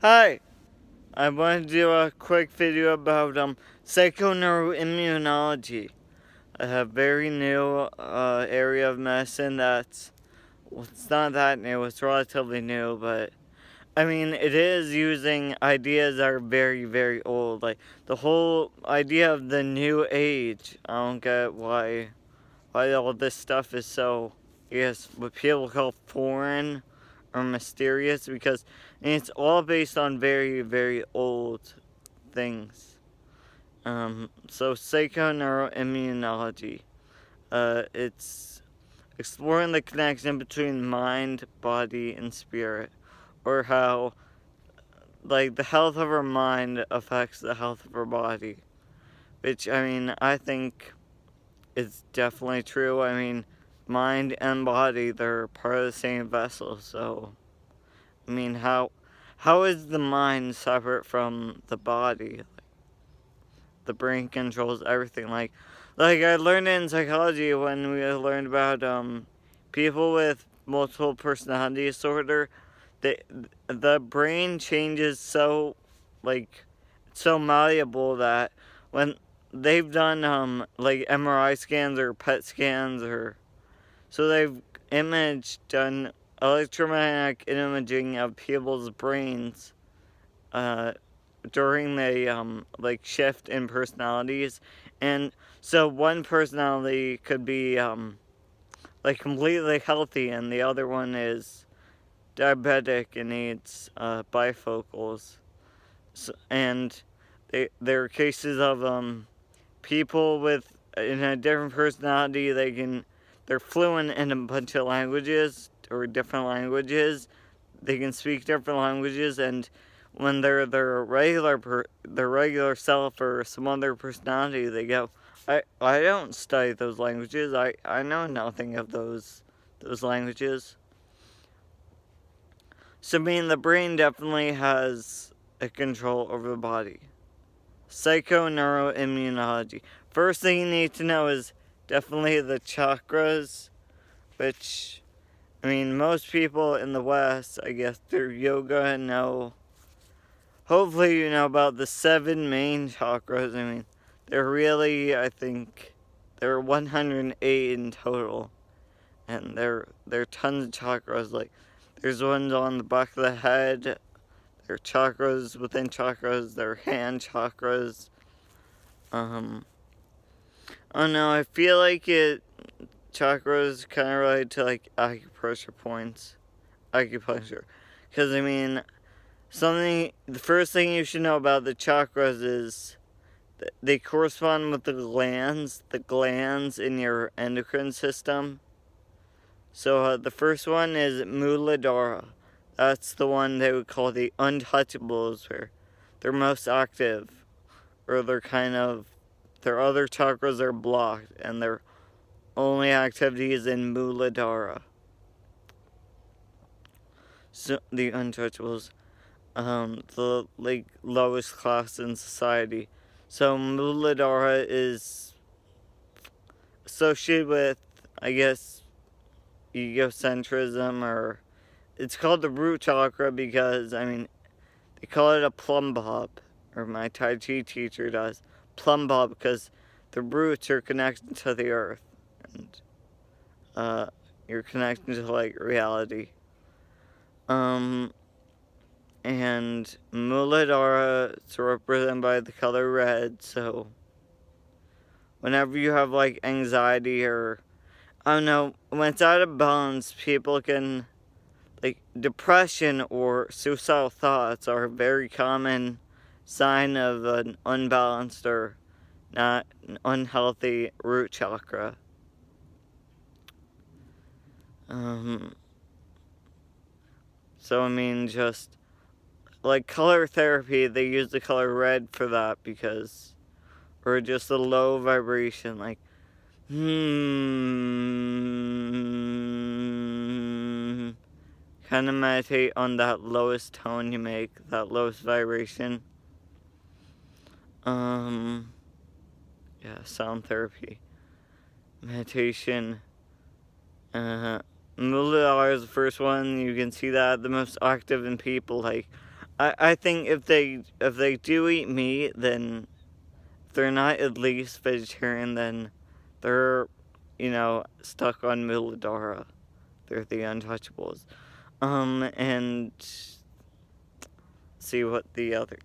Hi, I want to do a quick video about psychoneuroimmunology, a very new area of medicine it's not that new, it's relatively new, but I mean, it is using ideas that are very, very old. Like, the whole idea of the new age, I don't get why all this stuff is so, I guess, what people call foreign or mysterious, because it's all based on very, very old things. So psychoneuroimmunology, it's exploring the connection between mind, body, and spirit, or how, like, the health of our mind affects the health of our body, which, I mean, I think is definitely true. I mean, mind and body, they're part of the same vessel, so I mean, how is the mind separate from the body? The brain controls everything. Like I learned in psychology when we learned about people with multiple personality disorder. The brain changes so malleable that when they've done like MRI scans or PET scans, or so they've done electromagnetic imaging of people's brains during the like shift in personalities, and so one personality could be like completely healthy and the other one is diabetic and needs bifocals. And there are cases of people with in a different personality. They're fluent in a bunch of languages or different languages. They can speak different languages, and when they're their regular self or some other personality, they go, I don't study those languages. I know nothing of those languages. So I mean, the brain definitely has a control over the body. Psychoneuroimmunology. First thing you need to know is definitely the chakras, which, I mean, most people in the West, I guess, through yoga know. Hopefully you know about the 7 main chakras. I mean, I think, there are 108 in total. And there are tons of chakras. Like, there's ones on the back of the head. There are chakras within chakras. There are hand chakras. Oh no, I feel like chakras kind of relate to like acupressure points. Acupuncture. Because, I mean, the first thing you should know about the chakras is they correspond with the glands in your endocrine system. So the first one is Muladhara. That's the one they would call the untouchables, where they're most active, or their other chakras are blocked, and their only activity is in Muladhara. So the untouchables, the like lowest class in society. So Muladhara is associated with, I guess, egocentrism, or it's called the root chakra because, I mean, they call it a plumb bob, or my Tai Chi teacher does, plumb bob, because the roots are connected to the earth, and you're connected to like reality. And Muladhara is represented by the color red, so whenever you have like anxiety or, I don't know, when it's out of balance, people can, like, depression or suicidal thoughts are a very common sign of an unbalanced or not unhealthy root chakra. So I mean, just like color therapy, they use the color red for that because, or just a low vibration, like, kind of meditate on that lowest tone you make, that lowest vibration. Yeah, sound therapy, meditation. Muladhara is the first one. You can see that the most active in people. Like, I think if they do eat meat, then if they're not at least vegetarian, then they're, stuck on Muladhara. They're the untouchables. And see what the other.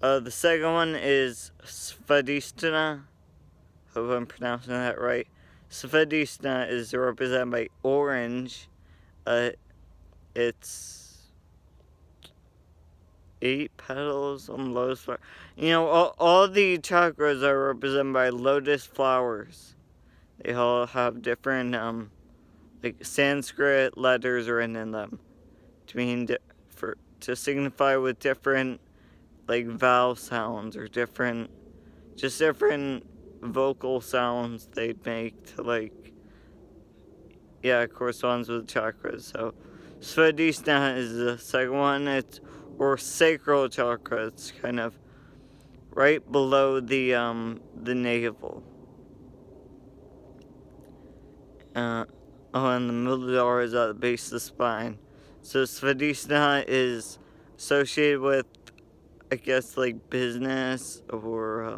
The second one is Svadhisthana. Hope I'm pronouncing that right. Svadhisthana is represented by orange. It's 8 petals on lotus flower. All the chakras are represented by lotus flowers. They all have different, like Sanskrit letters written in them to signify with different, like, vowel sounds or different vocal sounds they'd make to, like, corresponds with chakras. So Svadhisthana is the second one. Or sacral chakra. It's kind of right below the navel. And the Muladhara is at the base of the spine. So Svadhisthana is associated with, I guess, like business or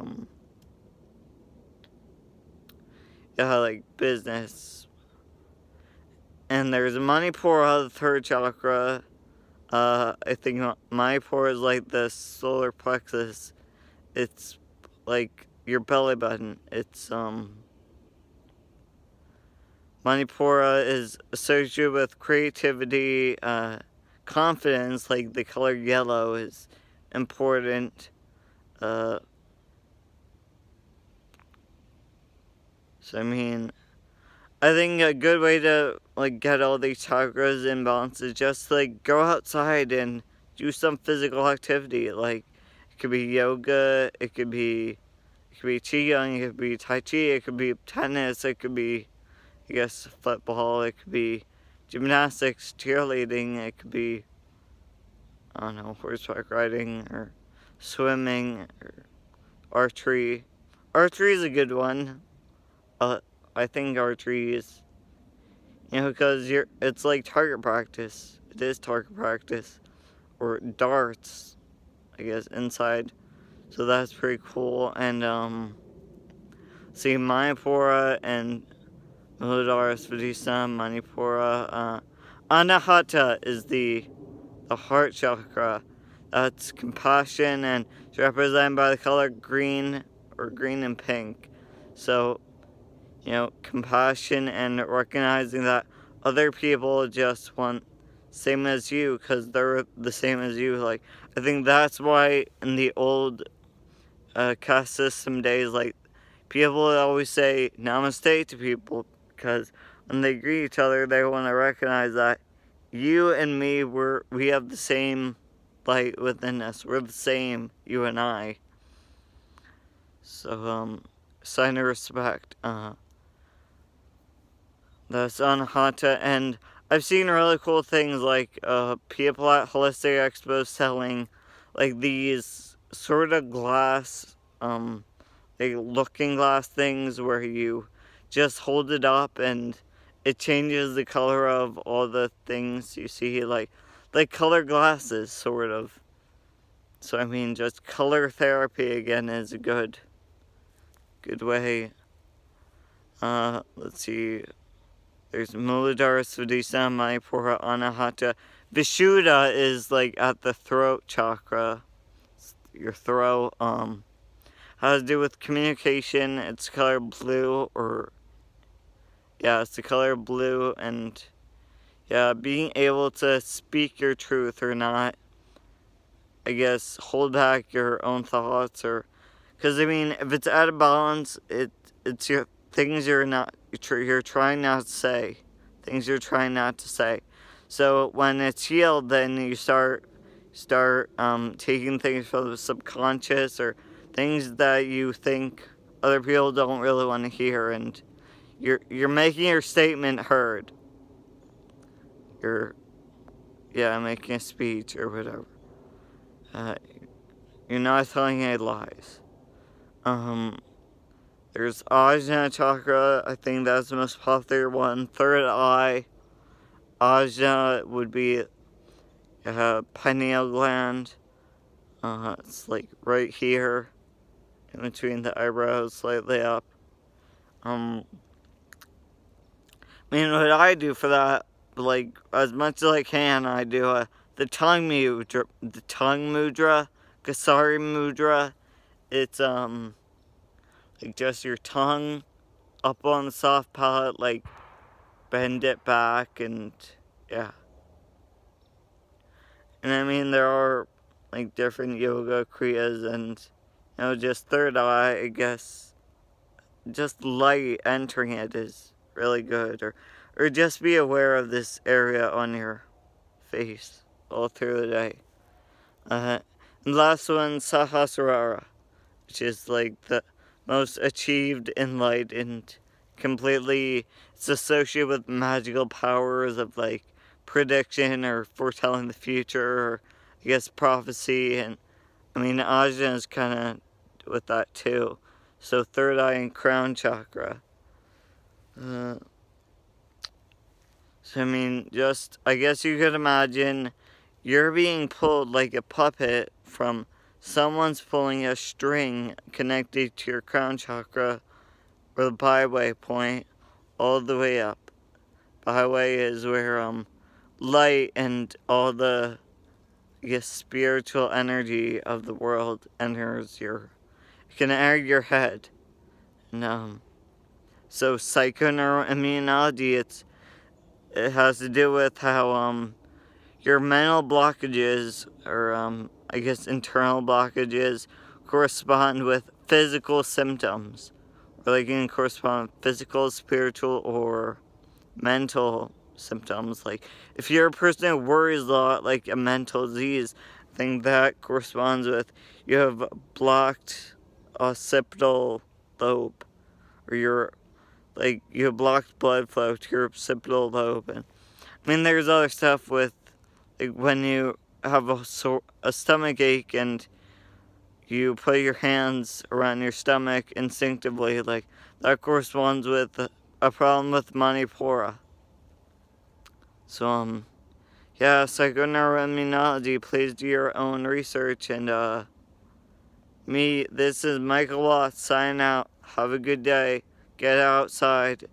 like business. And there's Manipura, the third chakra. I think Manipura is like the solar plexus. It's like your belly button. It's Manipura is associated with creativity, confidence. Like the color yellow is important. So I mean, I think a good way to, like, get all these chakras in balance is just, like, go outside and do some physical activity. Like, it could be yoga, it could be qigong, it could be tai chi, it could be tennis, it could be, I guess, football, it could be gymnastics, cheerleading, it could be, I don't know, horseback riding, or swimming, or archery. Archery is a good one. I think archery is, because it's like target practice. It is target practice. Or darts, I guess, inside. So that's pretty cool. And, see, Manipura and Muladhara, Svadhisthana, Manipura. Anahata is the heart chakra. That's compassion, and it's represented by the color green, or green and pink. So, compassion and recognizing that other people just want same as you because they're the same as you. Like, I think that's why in the old caste system days, like, people would always say namaste to people because when they greet each other, they want to recognize that you and me, we have the same light within us. We're the same, you and I. So, sign of respect. That's Anahata, and I've seen really cool things like people at Holistic Expo selling like these sort of glass, like looking glass things where you just hold it up and it changes the color of all the things you see, like color glasses, sort of. So I mean, just color therapy again is a good way. Let's see. There's Muladhara, Svadhisthana, Manipura, Anahata. Vishuddha is like at the throat chakra. Your throat. Has to do with communication. It's color blue, it's the color blue, and being able to speak your truth or not. I guess hold back your own thoughts, or because I mean, if it's out of balance, it's your things you're trying not to say. Things you're trying not to say. So when it's healed, then you start taking things from the subconscious or things that you think other people don't really want to hear, and you're making your statement heard. You're making a speech or whatever. You're not telling any lies. There's Ajna chakra. I think that's the most popular one. Third eye. Ajna would be pineal gland. It's like right here, in between the eyebrows, slightly up. I mean, what I do for that, like, as much as I can, I do the tongue mudra, Kasari mudra. It's, like, just your tongue up on the soft palate, like, bend it back, and, yeah. And I mean, there are, like, different yoga kriyas, and, just third eye, I guess, just light entering it is really good, or just be aware of this area on your face all through the day. And last one, Sahasrara, which is like the most achieved, enlightened, completely, it's associated with magical powers of like prediction or foretelling the future, or I guess prophecy, and I mean Ajna is kind of with that too. So third eye and crown chakra. So I mean, just, I guess you could imagine you're being pulled like a puppet from someone's pulling a string connected to your crown chakra or the byway point all the way up. Byway is where light and all the, I guess, spiritual energy of the world enters it can enter your head. And so psychoneuroimmunology, it has to do with how your mental blockages, or I guess internal blockages, correspond with physical symptoms, or they can correspond with physical, spiritual, or mental symptoms. Like if you're a person who worries a lot, like a mental disease, I think that corresponds with you have blocked occipital lobe, or you have blocked blood flow to your occipital lobe. And I mean, there's other stuff with, like, when you have a stomach ache and you put your hands around your stomach instinctively, like, that corresponds with a problem with Manipura. So, yeah, psychoneuroimmunology, please do your own research, and, this is Michael Watts signing out. Have a good day. Get outside